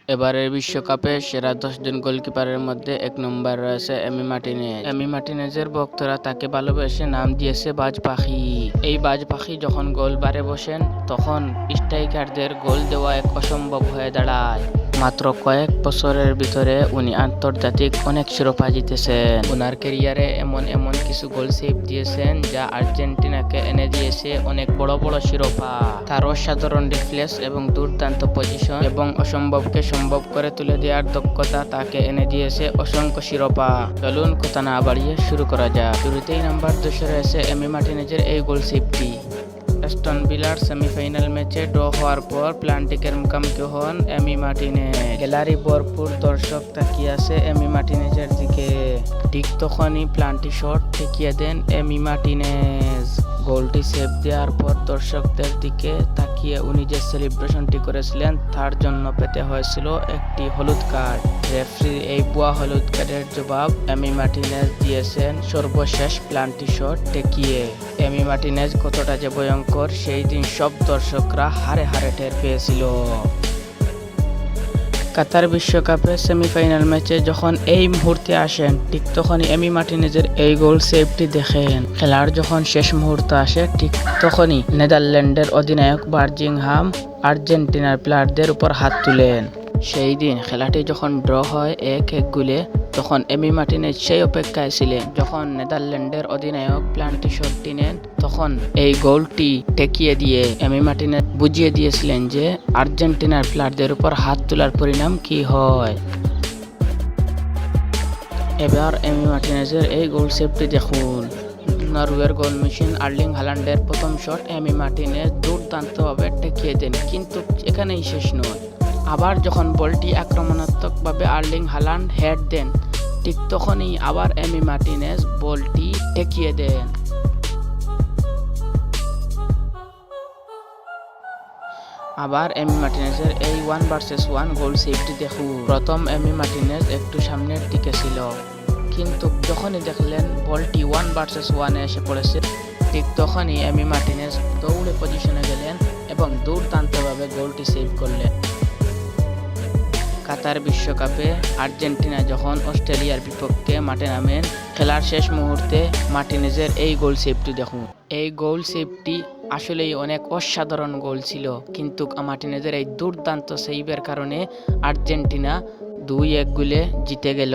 এবারের বিশ্বকাপে সেরা 10 জন গোলকিপারের মধ্যে 1 নম্বরে রয়েছে এমি মার্টিনেজ। এমি মার্টিনেজের ভক্তরা তাকে ভালোবেসে নাম দিয়েছে বাজ পাখি। এই বাজ পাখি যখন গোল বারে বসেন তখন স্ট্রাইকারদের গোল দেওয়া এক অসম্ভব হয়ে দাঁড়ায়। মাত্র কয়েক বছরের ভিতরে উনি আন্তর্জাতিক অনেক শিরোপা জিতেছেন। ওনার ক্যারিয়ারে এমন কিছু গোল সেভ দিয়েছেন যা আর্জেন্টিনাকে এনে দিয়েছে অনেক বড় বড় শিরোপা। তার অসাধারণ রিফ্লেক্স এবং দুর্দান্ত পজিশন এবং অসম্ভবকে সম্ভব করে তুলে দেওয়ার দক্ষতা তাকে এনে দিয়েছে অসংখ্য শিরোপা। চলুন কথা না বাড়িয়ে শুরু করা যাক। শুরুতেই নাম্বার 2 রয়েছে এমি মার্টিনেজের এই গোল সেভটি। অ্যাস্টন ভিলার সেমিফাইনাল ম্যাচে ড্র হওয়ার পর প্লান্টিকের মুখোমুখি হন এমি মার্টিনেজ। গ্যালারি ভরপুর দর্শক তাকিয়ে আছে এমি মার্টিনেজের দিকে। ঠিক তখনই প্লান্টি শট ঠেকিয়ে দেন এমি মার্টিনেজ। গোলটি সেভ দেওয়ার পর দর্শকদের দিকে তাকিয়ে উনি যে সেলিব্রেশনটি করেছিলেন তার জন্য পেতে হয়েছিল একটি হলুদ কার্ড। রেফারির এই ভুয়া হলুদ কার্ডের জবাব এমি মার্টিনেজ দিয়েছেন সর্বশেষ প্লান্টি শট ঠেকিয়ে। এমি মার্টিনেজ কতটা যে ভয়ঙ্কর সেই দিন সব দর্শকরা হারে হারে টের পেয়েছিল। কাতার বিশ্বকাপের সেমিফাইনাল ম্যাচে যখন এই মুহূর্তে আসেন ঠিক তখনই এমি মার্টিনেজের এই গোল সেভটি দেখেন। খেলার যখন শেষ মুহূর্ত আসে ঠিক তখনই নেদারল্যান্ডের অধিনায়ক বার্জিংহাম আর্জেন্টিনার প্লেয়ারদের উপর হাত তুলেন। সেই দিন খেলাটি যখন ড্র হয় 1-1 গোলে তখন এমি মার্টিনেজ সেই অপেক্ষায় ছিলেন যখন নেদারল্যান্ডের অধিনায়ক প্লান্টি শটটি নেন। তখন এই গোলটি ঠেকিয়ে দিয়ে এমি মার্টিনেজ বুঝিয়ে দিয়েছিলেন যে আর্জেন্টিনার প্লেয়ারদের উপর হাত তোলার পরিণাম কি হয়। এবার এমি মার্টিনেজের এই গোল সেভটি দেখুন। নরওয়ের গোল মেশিন আর্লিং হাল্যান্ডের প্রথম শট এমি মার্টিনেজ দুর্দান্তভাবে ঠেকিয়ে দেন, কিন্তু এখানেই শেষ নয়। আবার যখন বলটি আক্রমণাত্মকভাবে আর্লিং হাল্যান্ড হেড দেন ঠিক তখনই আবার এমি মার্টিনেজ বলটি ঠেকিয়ে দেন। আবার এমি মার্টিনেজের এই 1 ভার্সেস 1 গোল সেভটি দেখুন। প্রথম এমি মার্টিনেজ একটু সামনের দিকে ছিল, কিন্তু যখনই দেখলেন বলটি 1 ভার্সেস 1 এসে পড়েছে ঠিক তখনই এমি মার্টিনেজ দৌড়ে পজিশনে গেলেন এবং দুর্দান্তভাবে গোলটি সেভ করলেন। কাতার বিশ্বকাপে আর্জেন্টিনা যখন অস্ট্রেলিয়ার বিপক্ষে মাঠে নামেন খেলার শেষ মুহূর্তে মার্টিনেজের এই গোল সেভটি দেখুন। এই গোল সেভটি আসলেই অনেক অসাধারণ গোল ছিল, কিন্তু মার্টিনেজের এই দুর্দান্ত সেভের কারণে আর্জেন্টিনা 2-1 গোলে জিতে গেল।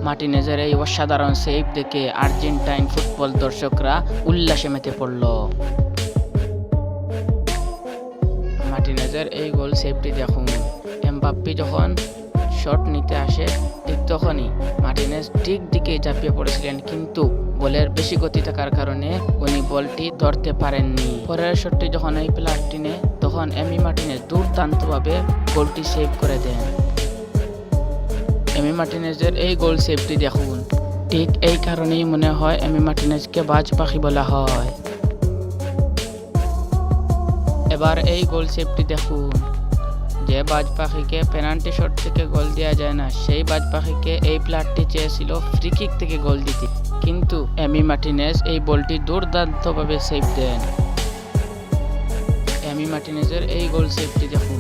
মার্টিনেজের এই অসাধারণ সেভ দেখে আর্জেন্টাইন ফুটবল দর্শকরা উল্লাসে মেতে পড়ল। মার্টিনেজের এই গোল সেভটি দেখুন। এমবাপ্পে যখন শট নিতে আসে ঠিক তখনই মার্টিনেজ ঠিক দিকে ঝাঁপিয়ে পড়েছিলেন, কিন্তু বলের বেশি গতি থাকার কারণে উনি বলটি ধরতে পারেননি। পরের শটটি যখন এই প্লেয়ারটি নেয় তখন এমি মার্টিনেজ দুর্দান্তভাবে গোলটি সেভ করে দেন। এমি মার্টিনেজের এই গোল সেভটি দেখুন। ঠিক এই কারণেই মনে হয় এমি মার্টিনেজকে বাজ পাখি বলা হয়। এবার এই গোল সেভটি দেখুন। যে বাজ পাখিকে পেনাল্টি শট থেকে গোল দেওয়া যায় না সেই বাজ পাখিকে এই প্লেয়ারটি চেয়েছিল ফ্রি কিক থেকে গোল দিতে, কিন্তু এমি মার্টিনেজ এই বলটি দুর্দান্তভাবে সেভ দেন। এমি মার্টিনেজের এই গোল সেভটি দেখুন।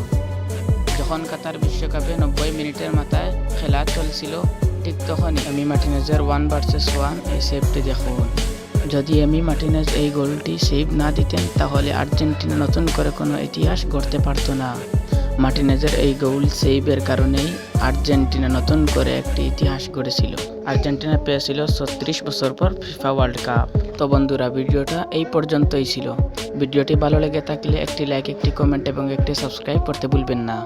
যখন কাতার বিশ্বকাপে 90 মিনিটের মাথায় খেলা চলছিল ঠিক তখনই এমি মার্টিনেজের 1 ভার্সেস 1 এই সেভটি দেখুন। যদি এমি মার্টিনেজ এই গোলটি সেভ না দিতেন তাহলে আর্জেন্টিনা নতুন করে কোনো ইতিহাস গড়তে পারত না। মার্টিনেজের এই গোল সেভের কারণেই আর্জেন্টিনা নতুন করে একটি ইতিহাস গড়েছিল। আর্জেন্টিনা পেয়েছিল 36 বছর পর ফিফা ওয়ার্ল্ড কাপ। তো বন্ধুরা, ভিডিওটা এই পর্যন্তই ছিল। ভিডিওটি ভালো লেগে থাকলে একটি লাইক, একটি কমেন্ট এবং একটি সাবস্ক্রাইব করতে ভুলবেন না।